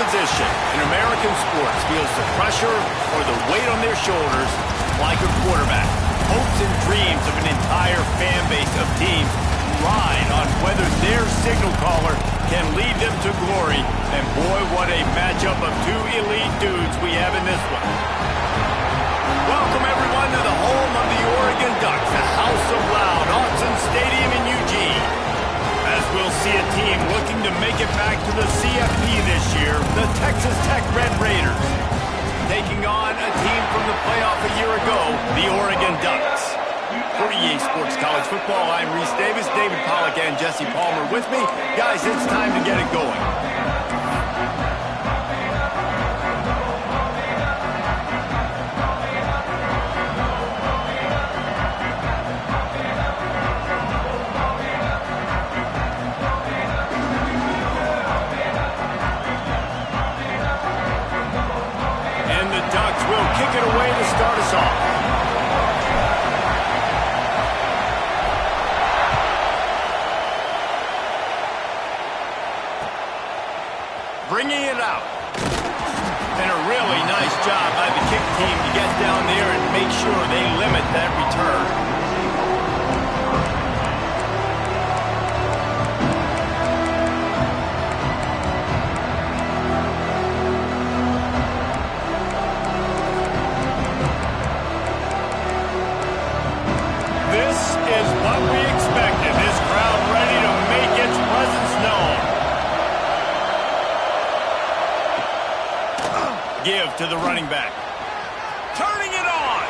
position in American sports feels the pressure or the weight on their shoulders like a quarterback. Hopes and dreams of an entire fan base of teams ride on whether their signal caller can lead them to glory. And boy, what a matchup of two elite dudes we have in this one. Welcome everyone to the home of the Oregon Ducks, the House of Loud, Autzen Stadium in Eugene. As we'll see a team looking to make it back to the CFP this year, the Texas Tech Red Raiders, taking on a team from the playoff a year ago, the Oregon Ducks. For EA Sports College Football, I'm Reese Davis, David Pollack, and Jesse Palmer with me. Guys, it's time to get it going. Will kick it away to start us off. Bringing it out. And a really nice job by the kick team to get down there and make sure they limit that return. What we expected. This crowd ready to make its presence known. Give to the running back. Turning it on.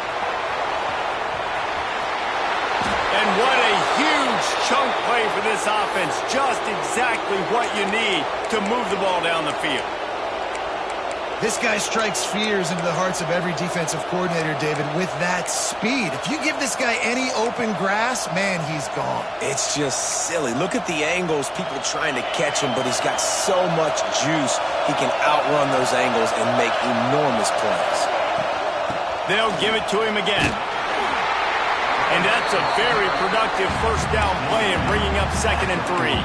And what a huge chunk play for this offense. Just exactly what you need to move the ball down the field. This guy strikes fears into the hearts of every defensive coordinator, David, with that speed. If you give this guy any open grass, man, he's gone. It's just silly. Look at the angles, people trying to catch him, but he's got so much juice. He can outrun those angles and make enormous plays. They'll give it to him again. And that's a very productive first down play and bringing up 2nd and 3.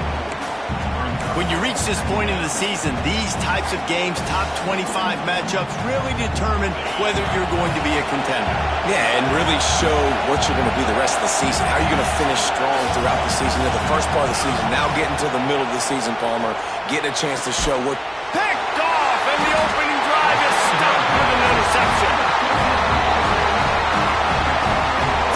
When you reach this point in the season, these types of games, top 25 matchups, really determine whether you're going to be a contender. Yeah, and really show what you're going to be the rest of the season. How are you going to finish strong throughout the season, at the first part of the season, now getting to the middle of the season, Palmer, getting a chance to show what... Picked off, and the opening drive is stopped with an interception.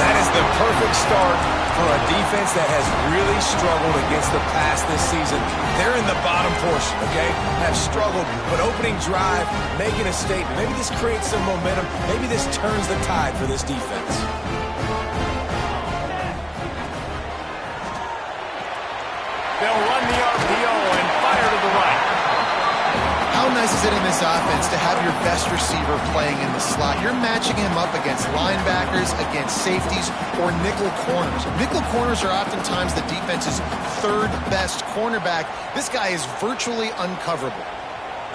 That is the perfect start for a defense that has really struggled against the pass this season. They're in the bottom portion, okay? Have struggled, but opening drive, making a statement. Maybe this creates some momentum. Maybe this turns the tide for this defense. They'll run the RPO and fire to the right. How nice is it in this offense to have your best receiver playing in the slot? You're matching him up against linebackers, against safeties, or nickel corners. Nickel corners are oftentimes the defense's third best cornerback. This guy is virtually uncoverable.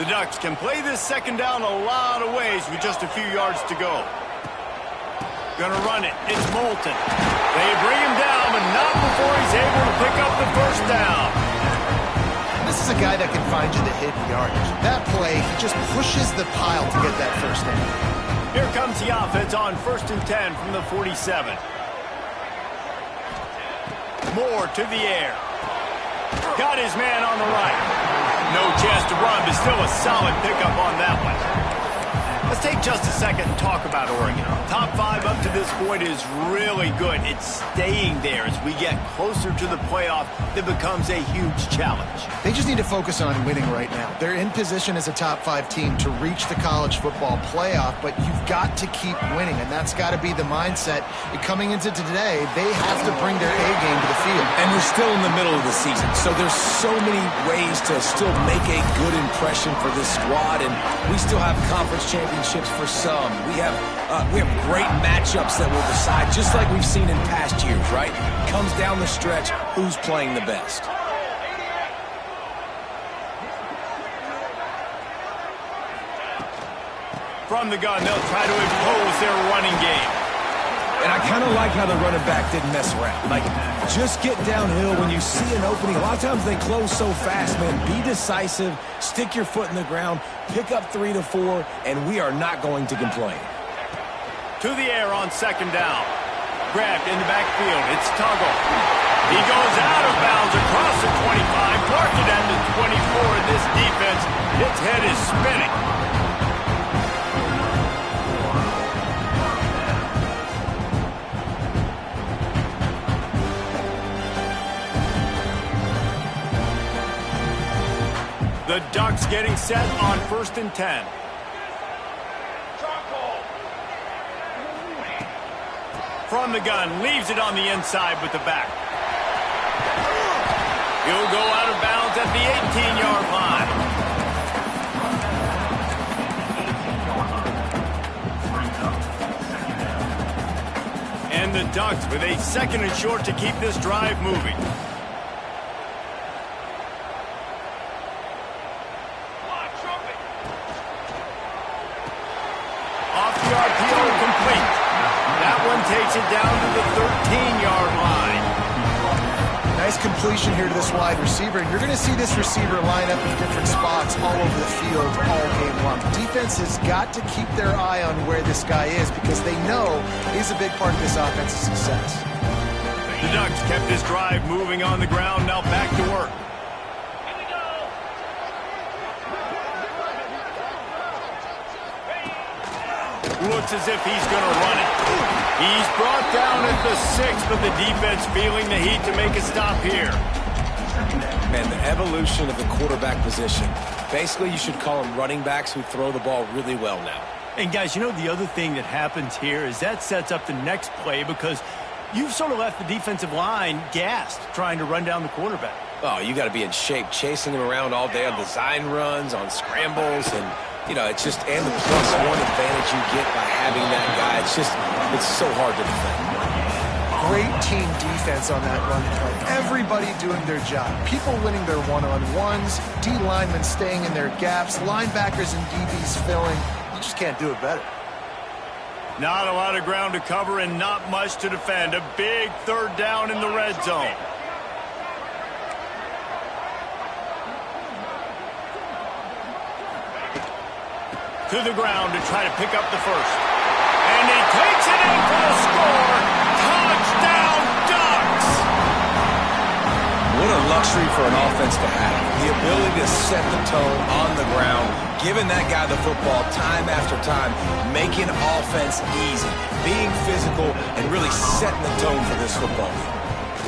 The Ducks can play this second down a lot of ways with just a few yards to go. Gonna run it. It's Moulton. They bring him down, but not before he's able to pick up the first down. This is a guy that can find you the hidden yardage. That play, he just pushes the pile to get that first down. Here comes the offense on 1st and 10 from the 47. Moore to the air. Got his man on the right. No chance to run, but still a solid pickup on that one. Let's take just a second and talk about Oregon. Top 5 up to this point is really good. It's staying there as we get closer to the playoff. That becomes a huge challenge. They just need to focus on winning right now. They're in position as a top 5 team to reach the college football playoff, but you've got to keep winning, and that's got to be the mindset. Coming into today, they have to bring their A game to the field. And we're still in the middle of the season, so there's so many ways to still make a good impression for this squad, and we still have conference championships for some. We have great matchups that will decide, just like we've seen in past years, right? Comes down the stretch, who's playing the best. From the gun, they'll try to impose their running game. And I kind of like how the running back didn't mess around. Like, Just get downhill when you see an opening. A lot of times they close so fast, man. Be decisive, stick your foot in the ground, pick up 3 to 4, and we are not going to complain. To the air on second down. Grabbed in the backfield. It's Tuggle. He goes out of bounds across the 25, marked it at the 24, and this defense, its head is spinning. The Ducks getting set on 1st and 10. From the gun, leaves it on the inside with the back. He'll go out of bounds at the 18-yard line. And the Ducks with a 2nd and short to keep this drive moving. Off the RPO, complete. That one takes it down to the 13-yard line. Nice completion here to this wide receiver. And you're going to see this receiver line up in different spots all over the field all game long. Defense has got to keep their eye on where this guy is because they know he's a big part of this offense's success. The Ducks kept this drive moving on the ground. Now back to work. Looks as if he's going to run it. He's brought down at the 6, but the defense feeling the heat to make a stop here. Man, the evolution of the quarterback position. Basically, you should call them running backs who throw the ball really well now. And guys, you know the other thing that happens here is that sets up the next play because you've sort of left the defensive line gassed trying to run down the quarterback. Oh, you got to be in shape, chasing him around all day on design runs, on scrambles, and you know, it's just, and the +1 advantage you get by having that guy. It's so hard to defend. Great team defense on that run play. Everybody doing their job. People winning their one-on-ones, D linemen staying in their gaps, linebackers and DBs filling. You just can't do it better. Not a lot of ground to cover and not much to defend. A big 3rd down in the red zone. To the ground to try to pick up the 1st. And he takes it in for the score. Touchdown, Ducks! What a luxury for an offense to have. The ability to set the tone on the ground, giving that guy the football time after time, making offense easy, being physical, and really setting the tone for this football game.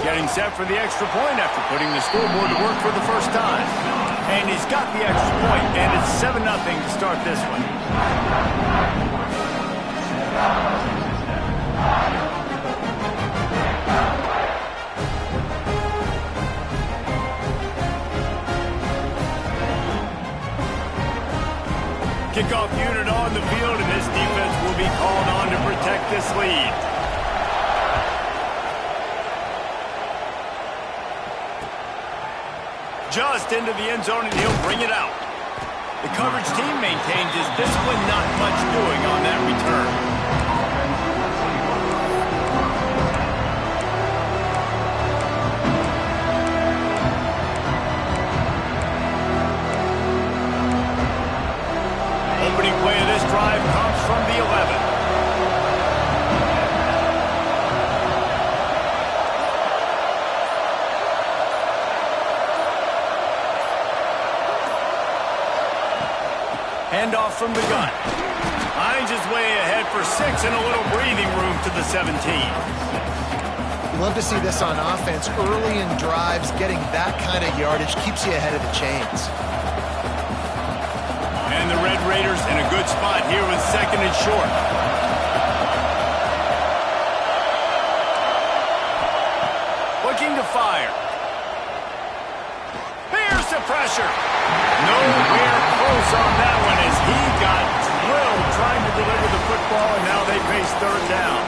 Getting set for the extra point after putting the scoreboard to work for the first time. And he's got the extra point, and it's 7-0 to start this one. Kickoff unit on the field, and this defense will be called on to protect this lead. Just into the end zone, and he'll bring it out. The coverage team maintains his discipline, not much doing on that return. Opening play of this drive comes from the 11. Handoff from the gun. Finds his way ahead for 6 and a little breathing room to the 17. You love to see this on offense. Early in drives, getting that kind of yardage keeps you ahead of the chains. And the Red Raiders in a good spot here with 2nd and short. Looking to fire. Here's the pressure. Nowhere close on that one as he got drilled trying to deliver the football, and now they face 3rd down.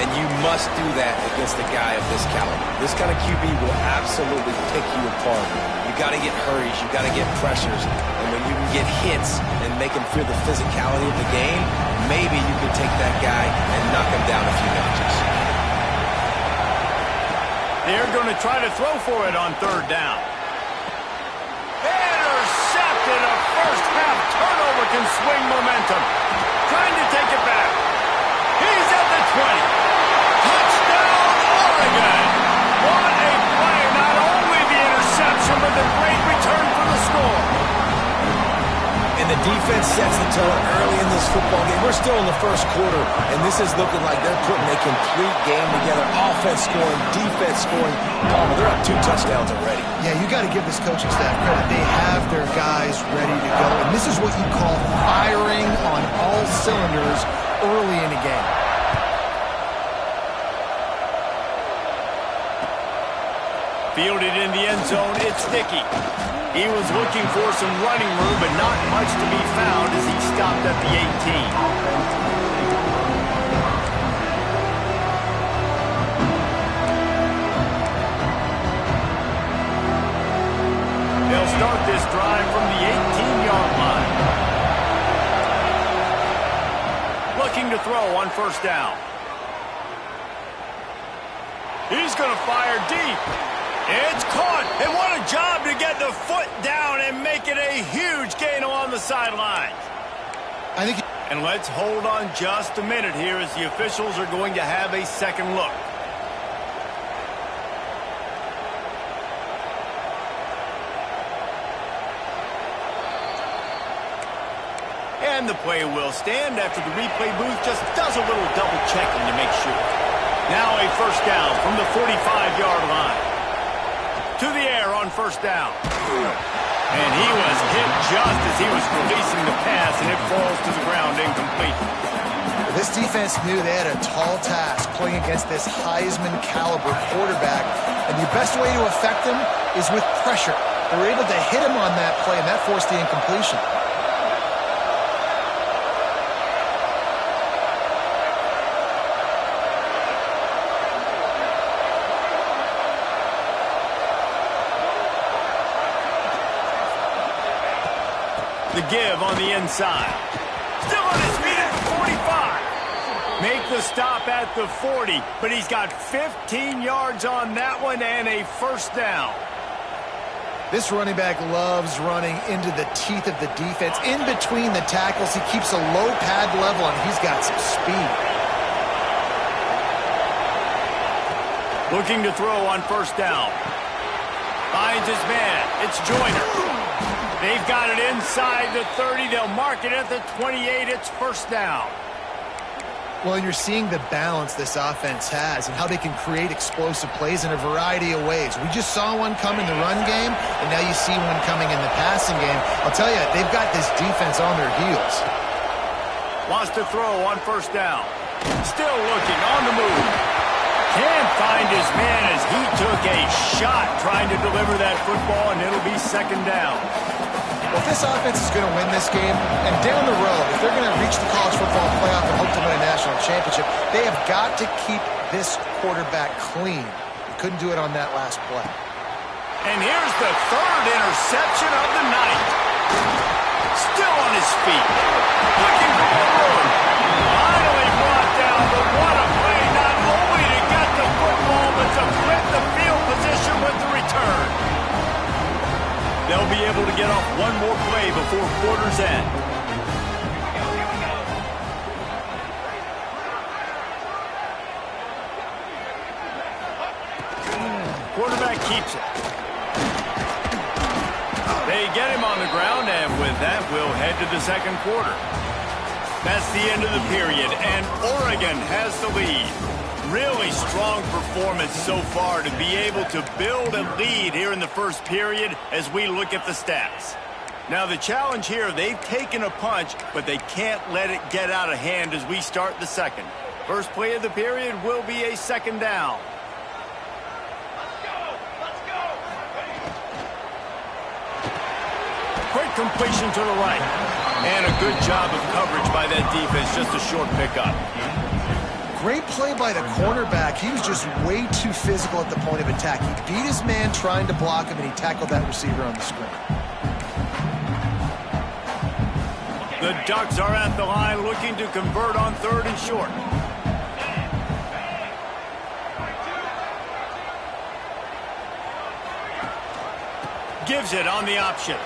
And you must do that against a guy of this caliber. This kind of QB will absolutely pick you apart. You got to get hurries, you got to get pressures, and when you can get hits and make him feel the physicality of the game, maybe you can take that guy and knock him down a few notches. They're going to try to throw for it on third down. Intercepted. A first-half turnover can swing momentum. Trying to take it back. He's at the 20. Touchdown, Oregon. What a play. Not only the interception, but the great return for the score. And the defense sets the tone early in this football game. We're still in the first quarter, and this is looking like they're putting a complete game together. Offense scoring, defense scoring. Palmer, they're up 2 touchdowns already. Yeah, you got to give this coaching staff credit. They have their guys ready to go, and this is what you call firing on all cylinders early in a game. Fielded in the end zone, it's Sticky. He was looking for some running room, but not much to be found as he stopped at the 18. They'll start this drive from the 18-yard line. Looking to throw on first down. He's going to fire deep. It's caught, and what a job to get the foot down and make it a huge gain along the sidelines. And let's hold on just a minute here as the officials are going to have a second look. And the play will stand after the replay booth just does a little double checking to make sure. Now a first down from the 45-yard line. To the air on first down. And he was hit just as he was releasing the pass, and it falls to the ground incomplete. This defense knew they had a tall task playing against this Heisman-caliber quarterback, and the best way to affect him is with pressure. They were able to hit him on that play, and that forced the incompletion. The give on the inside. Still on his feet at the 45. Make the stop at the 40, but he's got 15 yards on that one and a first down. This running back loves running into the teeth of the defense. In between the tackles, he keeps a low pad level, and he's got some speed. Looking to throw on first down. Finds his man. It's Joyner. They've got it inside the 30. They'll mark it at the 28. It's first down. Well, you're seeing the balance this offense has and how they can create explosive plays in a variety of ways. We just saw one come in the run game, and now you see one coming in the passing game. I'll tell you, they've got this defense on their heels. Wants to throw on first down. Still looking on the move. Can't find his man as he took a shot trying to deliver that football, and it'll be second down. Well, if this offense is going to win this game, and down the road, if they're going to reach the college football playoff and hope to win a national championship, they have got to keep this quarterback clean. They couldn't do it on that last play. And here's the third interception of the night. Still on his feet. Looking for the road. Finally brought down, but what a play. Not only to get the football, but to flip the field position with the return. They'll be able to get off one more play before quarter's end. Quarterback keeps it. They get him on the ground, and with that, we'll head to the second quarter. That's the end of the period, and Oregon has the lead. Really strong performance so far to be able to build a lead here in the first period as we look at the stats. Now the challenge here, they've taken a punch, but they can't let it get out of hand as we start the second. First play of the period will be a second down. Quick completion to the right. And a good job of coverage by that defense, just a short pickup. Great play by the cornerback. He was just way too physical at the point of attack. He beat his man trying to block him, and he tackled that receiver on the screen. The Ducks are at the line looking to convert on third and short. gives it on the option.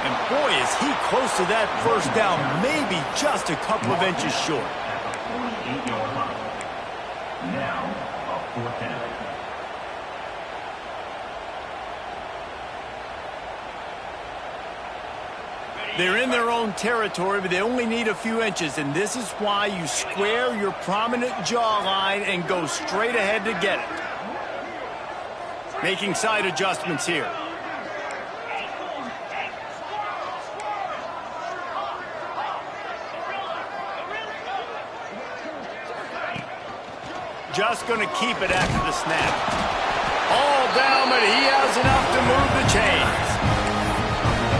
And boy, is he close to that first down, maybe just a couple of inches short. Now, a 4th down. They're in their own territory, but they only need a few inches, and this is why you square your prominent jawline and go straight ahead to get it. Making side adjustments here. Just going to keep it after the snap. All down, but he has enough to move the chains.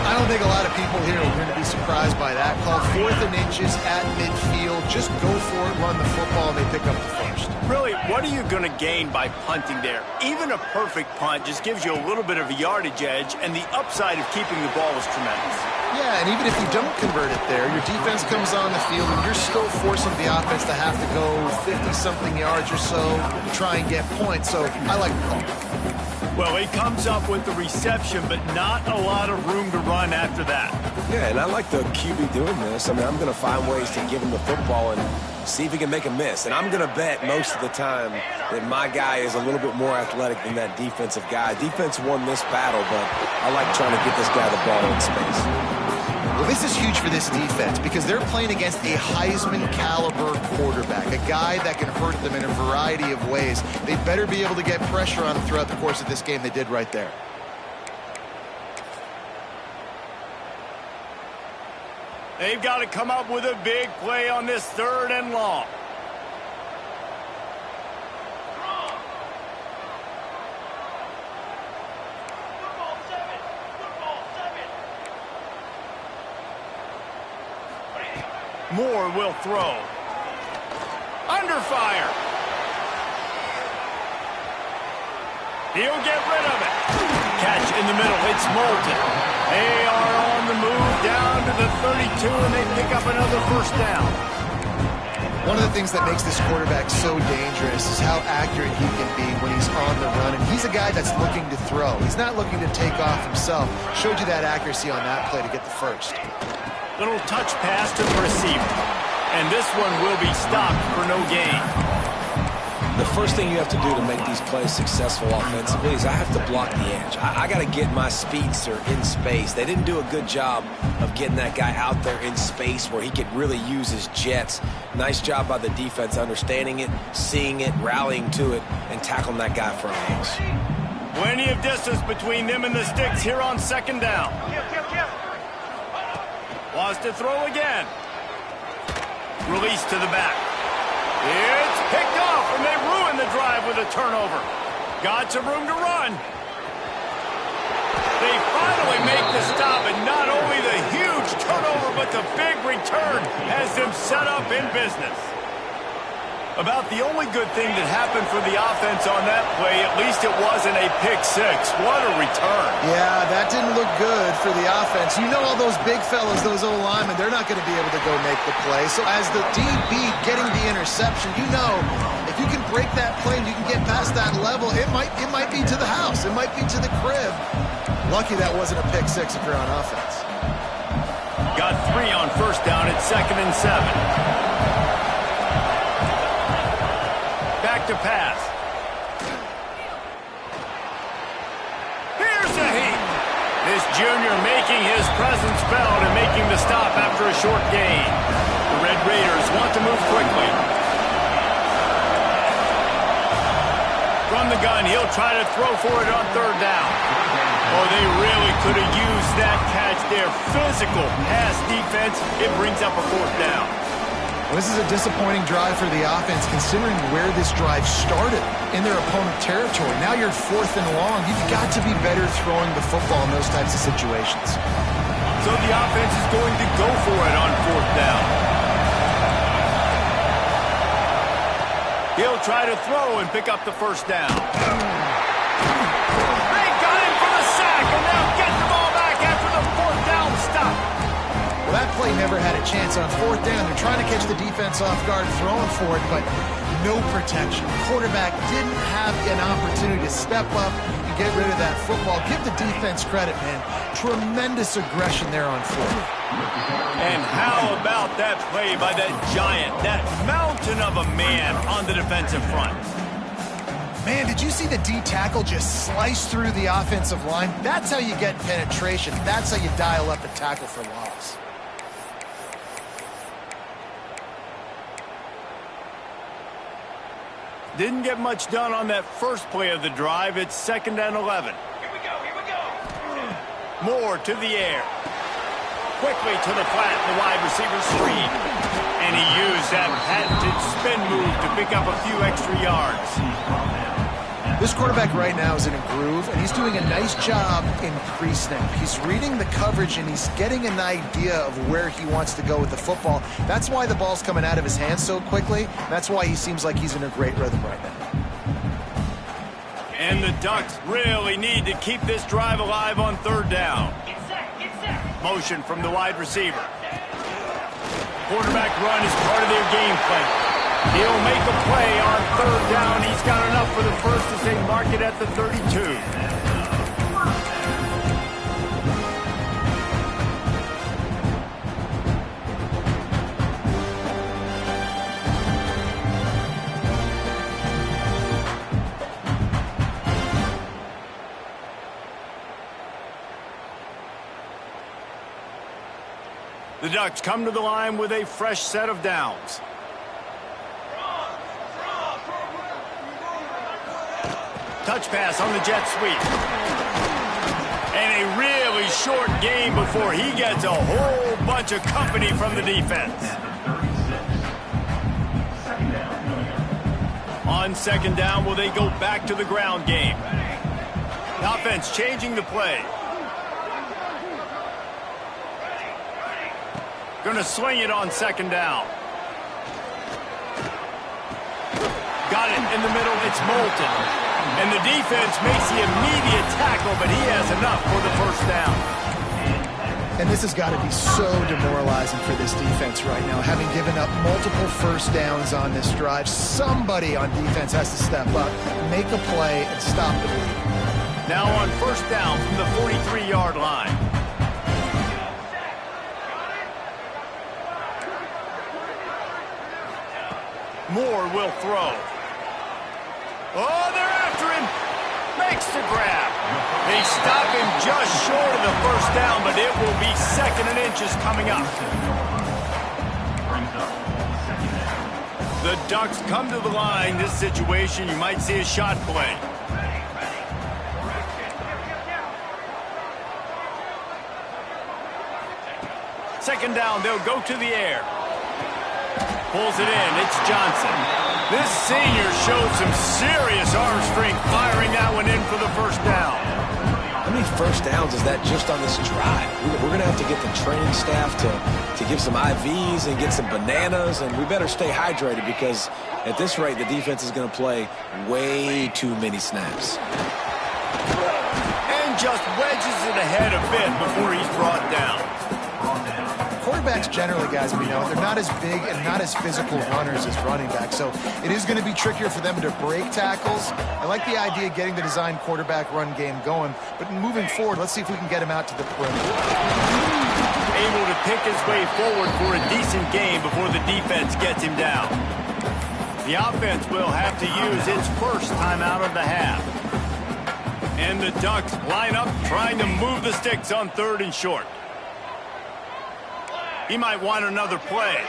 I don't think a lot of people here are going to be surprised by that call. 4th and inches at midfield. Just go for it, run the football, and they pick up the first. Really, what are you going to gain by punting there? Even a perfect punt just gives you a little bit of a yardage edge, and the upside of keeping the ball is tremendous. Yeah, and even if you don't convert it there, your defense comes on the field, and you're still forcing the offense to have to go 50-something yards or so to try and get points. So I like the call. Well, he comes up with the reception, but not a lot of room to run after that. Yeah, and I like the QB doing this. I mean, I'm going to find ways to give him the football and see if he can make a miss. And I'm going to bet most of the time that my guy is a little bit more athletic than that defensive guy. Defense won this battle, but I like trying to get this guy the ball in space. Well, this is huge for this defense because they're playing against a Heisman-caliber quarterback, a guy that can hurt them in a variety of ways. They better be able to get pressure on him throughout the course of this game. They did right there. They've got to come up with a big play on this 3rd and long. Moore will throw. Under fire. He'll get rid of it. Catch in the middle. It's Moulton. They are on the move down to the 32, and they pick up another first down. One of the things that makes this quarterback so dangerous is how accurate he can be when he's on the run. And he's a guy that's looking to throw. He's not looking to take off himself. Showed you that accuracy on that play to get the first. Little touch pass to the receiver. And this one will be stopped for no gain. The first thing you have to do to make these plays successful offensively is I have to block the edge. I got to get my speedster in space. They didn't do a good job of getting that guy out there in space where he could really use his jets. Nice job by the defense understanding it, seeing it, rallying to it, and tackling that guy for a loss. Plenty of distance between them and the sticks here on 2nd down. Wants to throw again. Release to the back. It's picked off, and they ruin the drive with a turnover. Got some room to run. They finally make the stop, and not only the huge turnover, but the big return has them set up in business. About the only good thing that happened for the offense on that play, at least it wasn't a pick six. What a return. Yeah, that didn't look good for the offense. You know all those big fellas, those O-linemen, they're not going to be able to go make the play. So as the DB getting the interception, you know if you can break that play and you can get past that level, it might be to the house. It might be to the crib. Lucky that wasn't a pick six if you're on offense. Got 3 on 1st down at 2nd and 7. Back to pass. Here's Raheem. This junior making his presence felt and making the stop after a short gain. The Red Raiders want to move quickly. From the gun, he'll try to throw for it on 3rd down. Oh, they really could have used that catch there. Physical pass defense. It brings up a 4th down. Well, this is a disappointing drive for the offense considering where this drive started in their opponent territory. Now you're 4th and long. You've got to be better throwing the football in those types of situations. So the offense is going to go for it on 4th down. He'll try to throw and pick up the first down. They got him for the sack, and they'll get the ball back after the 4th down stop. Well, that play never had a chance on 4th down. They're trying to catch the defense off guard, throwing for it, but no protection. The quarterback didn't have an opportunity to step up and and get rid of that football. Give the defense credit, man. Tremendous aggression there on fourth. And how about that play by that giant, that mountain of a man on the defensive front? Man, did you see the D tackle just slice through the offensive line? That's how you get penetration. That's how you dial up a tackle for loss. Didn't get much done on that first play of the drive. It's 2nd and 11. Here we go. Moore to the air. Quickly to the flat, the wide receiver screen. And he used that patented spin move to pick up a few extra yards. This quarterback right now is in a groove, and he's doing a nice job in pre-snap. He's reading the coverage, and he's getting an idea of where he wants to go with the football. That's why the ball's coming out of his hands so quickly. That's why he seems like he's in a great rhythm right now. And the Ducks really need to keep this drive alive on 3rd down. Get set. Motion from the wide receiver. Quarterback run is part of their game plan. He'll make a play on 3rd down. He's got enough for the first as they mark it at the 32. The Ducks come to the line with a fresh set of downs. Touch pass on the jet sweep. And a really short game before he gets a whole bunch of company from the defense. On 2nd down, will they go back to the ground game? The offense changing the play. Going to swing it on 2nd down. Got it in the middle. It's Moulton. And the defense makes the immediate tackle, but he has enough for the 1st down. And this has got to be so demoralizing for this defense right now. Having given up multiple 1st downs on this drive, somebody on defense has to step up, make a play, and stop the bleed. Now on 1st down from the 43-yard line. Moore will throw. Oh, they're after him. Makes the grab. They stop him just short of the 1st down, but it will be 2nd and inches coming up. The Ducks come to the line. This situation, you might see a shot play. Second down, they'll go to the air. Pulls it in. It's Johnson. This senior showed some serious arm strength firing that one in for the 1st down. How many 1st downs is that just on this drive? We're going to have to get the training staff to give some IVs and get some bananas, and we better stay hydrated because at this rate, the defense is going to play way too many snaps. And just wedges it ahead a bit before he's brought down. Quarterbacks generally, guys, we know, they're not as big and not as physical runners as running backs, so it is going to be trickier for them to break tackles. I like the idea of getting the design quarterback run game going, but moving forward, let's see if we can get him out to the perimeter. Able to pick his way forward for a decent game before the defense gets him down. The offense will have to use its first timeout of the half. And the Ducks line up trying to move the sticks on 3rd and short. He might want another play.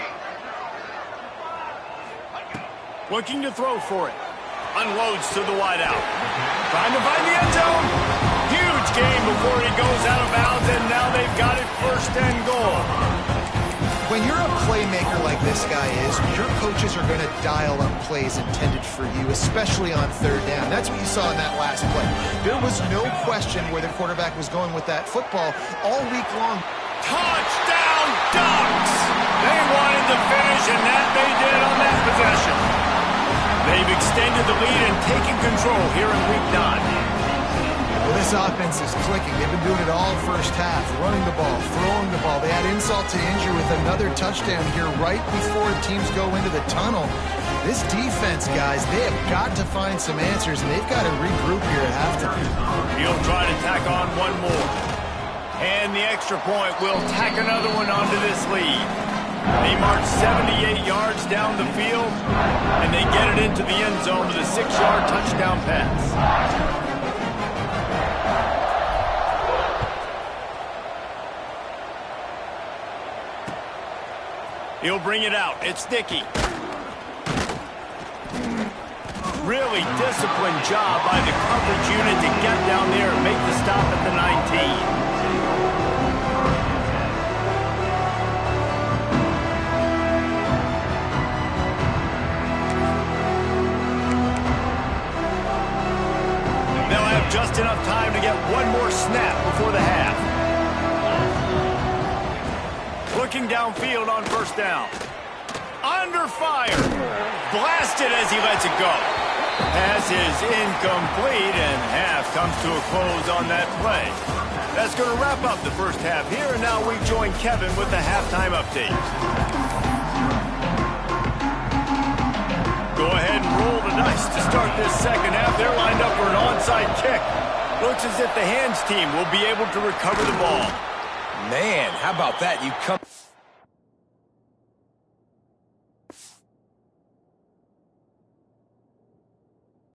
Looking to throw for it. Unloads to the wideout. Trying to find the end zone. Huge game before he goes out of bounds, and now they've got it 1st and goal. When you're a playmaker like this guy is, your coaches are going to dial up plays intended for you, especially on 3rd down. That's what you saw in that last play. There was no question where the quarterback was going with that football all week long. Touchdown, Ducks! They wanted to finish, and that they did on that possession. They've extended the lead and taken control here in Week 9. Well, this This offense is clicking. They've been doing it all first half, running the ball, throwing the ball. They add insult to injury with another touchdown here right before teams go into the tunnel. This defense, guys, they have got to find some answers, and they've got to regroup here at halftime. He'll try to tack on one more. And the extra point will tack another one onto this lead. They march 78 yards down the field, and they get it into the end zone with a 6-yard touchdown pass. He'll bring it out. It's Dickey. Really disciplined job by the coverage unit to get down there and make the stop at the 19. Just enough time to get one more snap before the half. Looking downfield on first down. Under fire. Blasted as he lets it go. Pass is incomplete, and half comes to a close on that play. That's going to wrap up the first half here, and now we join Kevin with the halftime update. Go ahead and roll the dice to start this second half. They're lined up for an onside kick. Looks as if the hands team will be able to recover the ball. Man, how about that? You come...